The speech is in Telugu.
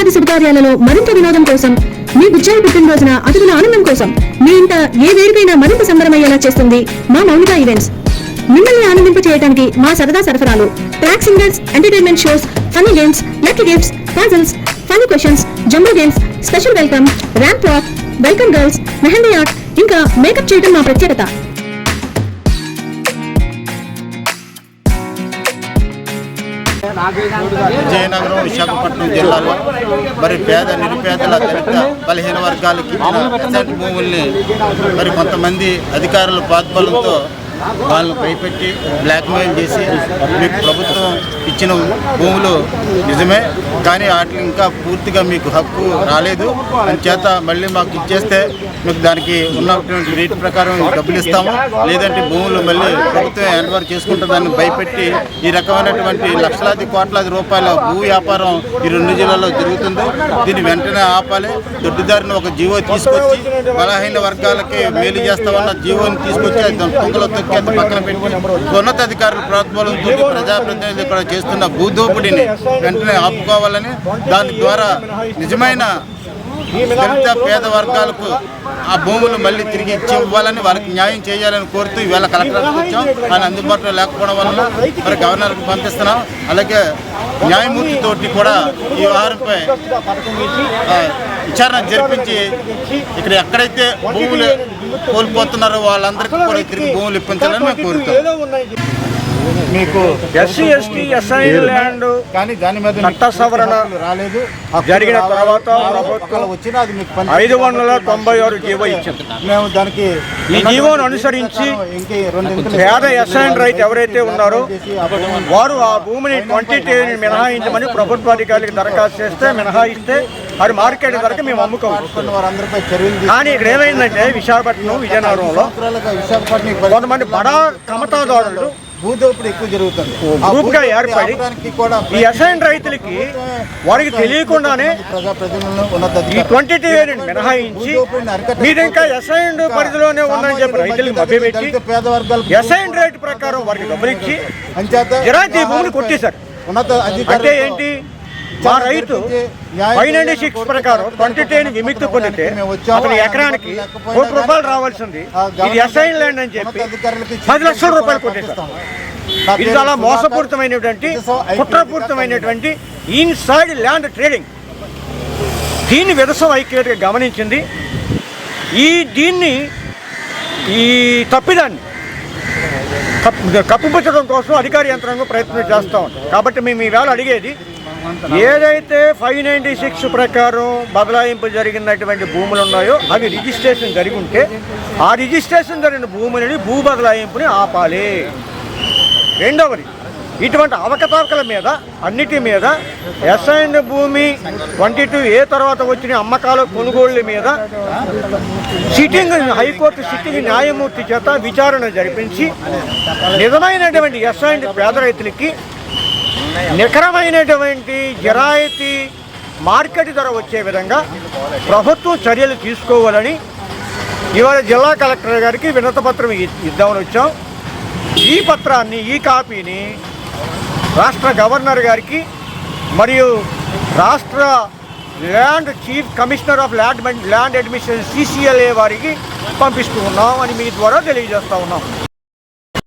లాంటి శుభకార్యాలలో మరింత వినోదం కోసం, మీ బుజ్జాయి పుట్టినరోజున అతిథుల ఆనందం కోసం మీ ఇంట ఏ వేడుకైనా మరింత సంబరమయ్యేలా చేస్తుంది మా మౌనిక ఈవెంట్స్. మిమ్మల్ని ఆనందింప చేయడానికి మా సరదా సరఫరాలు, track singers, entertainment shows, funny games, lucky gifts, puzzles, funny questions, jumbo games, special welcome, ramp walk, welcome girls, mehndi art, ఇంకా మేకప్ చేయడం మా ప్రత్యేకత. విజయనగరం, విశాఖపట్నం జిల్లాలో మరి పేద, నిరుపేదల, దళిత, బలహీన వర్గాలకి ఇచ్చిన భూముల్ని మరి కొంతమంది అధికారుల పాత్బలంతో వాళ్ళని భయపెట్టి బ్లాక్మెయిల్ చేసి మీకు ప్రభుత్వం ఇచ్చిన భూములు నిజమే, కానీ వాటిని ఇంకా పూర్తిగా మీకు హక్కు రాలేదు అని చేత మళ్ళీ మాకు ఇచ్చేస్తే మీకు దానికి ఉన్నటువంటి రేటు ప్రకారం డబ్బులు ఇస్తాము, లేదంటే భూములు మళ్ళీ ప్రభుత్వం హ్యాండ్ ఓవర్ చేసుకుంటుందని భయపెట్టి ఈ రకమైనటువంటి లక్షలాది కోట్లాది రూపాయల భూ వ్యాపారం ఈ 2 జిల్లాల్లో జరుగుతుంది. దీన్ని వెంటనే ఆపాలి. దొడ్డిదారిని ఒక జీవో తీసుకొచ్చి బలహీన వర్గాలకి మేలు చేస్తామన్న జీవోని తీసుకొచ్చి దొంగలో తొక్కి పక్కన పెట్టి ఉన్నతాధికారుల ప్రోత్సాహంతో ప్రజాప్రతినిధులు కూడా చేస్తున్న భూదోపిడిని వెంటనే ఆపుకోవాలని, దాని ద్వారా నిజమైన దళిత పేద వర్గాలకు ఆ భూములు మళ్ళీ తిరిగి ఇచ్చి ఇవ్వాలని, వాళ్ళకి న్యాయం చేయాలని కోరుతూ ఈవేళ కలెక్టర్కి వచ్చాం. ఆయన అందుబాటులో లేకపోవడం వలన మరి గవర్నర్కి పంపిస్తున్నాం. అలాగే న్యాయమూర్తితోటి కూడా ఈ వ్యవహారంపై విచారణ జరిపించి ఇక్కడ ఎక్కడైతే భూములు కోల్పోతున్నారో వాళ్ళందరికీ కూడా తిరిగి భూములు ఇప్పించాలని మేము కోరుతాం. మీకు ఎస్సీ ఎస్టీ ఎస్ఐన్ ల్యాండ్ కానీ దాని మీద చట్ట సవరణ రాలేదు. జరిగిన తర్వాత ప్రభుత్వం 596 జీవో ఇచ్చింది. మేము దానికి ఈ జీవోను అనుసరించి పేద ఎస్ఐన్ రైతు ఎవరైతే ఉన్నారో వారు ఆ భూమిని 2010 మినహాయించమని ప్రభుత్వ అధికారులకు దరఖాస్తు చేస్తే మినహాయిస్తే అది మార్కెట్ ధరకు మేము అమ్ముకోవచ్చు. కానీ ఇక్కడ ఏమైందంటే విశాఖపట్నం, విజయనగరంలో కొంతమంది బడా కమతాదారులు భూదోపిడి ఎక్కువ జరుగుతుంది. గ్రూప్గా ఏర్పడి ఈ అసైన్ రైతులకి వారికి తెలియకుండానే ఈ 2010 మినహాయించి మీరు ఇంకా అసైన్ పరిధిలోనే ఉందని చెప్పి రైతులకు మభ్యపెట్టి అసైన్ రేట్ ప్రకారం వారికి డబ్బులు ఇచ్చి జిరాయితీ భూములు కొట్టేశారు. అంటే ఏంటి, మా రైతు 596 ప్రకారం 2010 విముక్తి పొందితే అతని ఎకరానికి ₹1 రావాల్సింది ఇది అసైన్ ల్యాండ్ అని చెప్పి 10 లక్షల రూపాయలు కొట్టేశారు. ఇది చాలా మోసపూరితమైనటువంటి, కుట్రపూరితమైనటువంటి ఇన్సైడ్ ల్యాండ్ ట్రేడింగ్. దీన్ని విదసం ఐక్యతగా గమనించింది. దీన్ని ఈ తప్పిదాన్ని కప్పుపుచ్చడం కోసం అధికార యంత్రాంగం ప్రయత్నం చేస్తూ ఉంటాం. కాబట్టి మేము ఈవేళ అడిగేది, ఏదైతే 596 ప్రకారం బదలాయింపు జరిగినటువంటి భూములు ఉన్నాయో అవి రిజిస్ట్రేషన్ జరిగి ఉంటే ఆ రిజిస్ట్రేషన్ జరిగిన భూములని భూ బదలాయింపుని ఆపాలి. రెండవది, ఇటువంటి అవకతవకల మీద అన్నిటి మీద అసైన్ భూమి 22A తర్వాత వచ్చిన అమ్మకాల కొనుగోళ్ల మీద హైకోర్టు సిట్టింగ్ న్యాయమూర్తి చేత విచారణ జరిపించి నిజమైనటువంటి అసైన్ పేద రైతులకి నికరమైనటువంటి జిరాయితీ మార్కెట్ ధర వచ్చే విధంగా ప్రభుత్వం చర్యలు తీసుకోవాలని ఇవాళ జిల్లా కలెక్టర్ గారికి వినతిపత్రం ఇద్దామని వచ్చాం. ఈ పత్రాన్ని, ఈ కాపీని రాష్ట్ర గవర్నర్ గారికి మరియు రాష్ట్ర land chief commissioner of land administration CCLA వారికి పంపిస్తూ ఉన్నాం అని మీ ద్వారా తెలియజేస్తూ ఉన్నాం.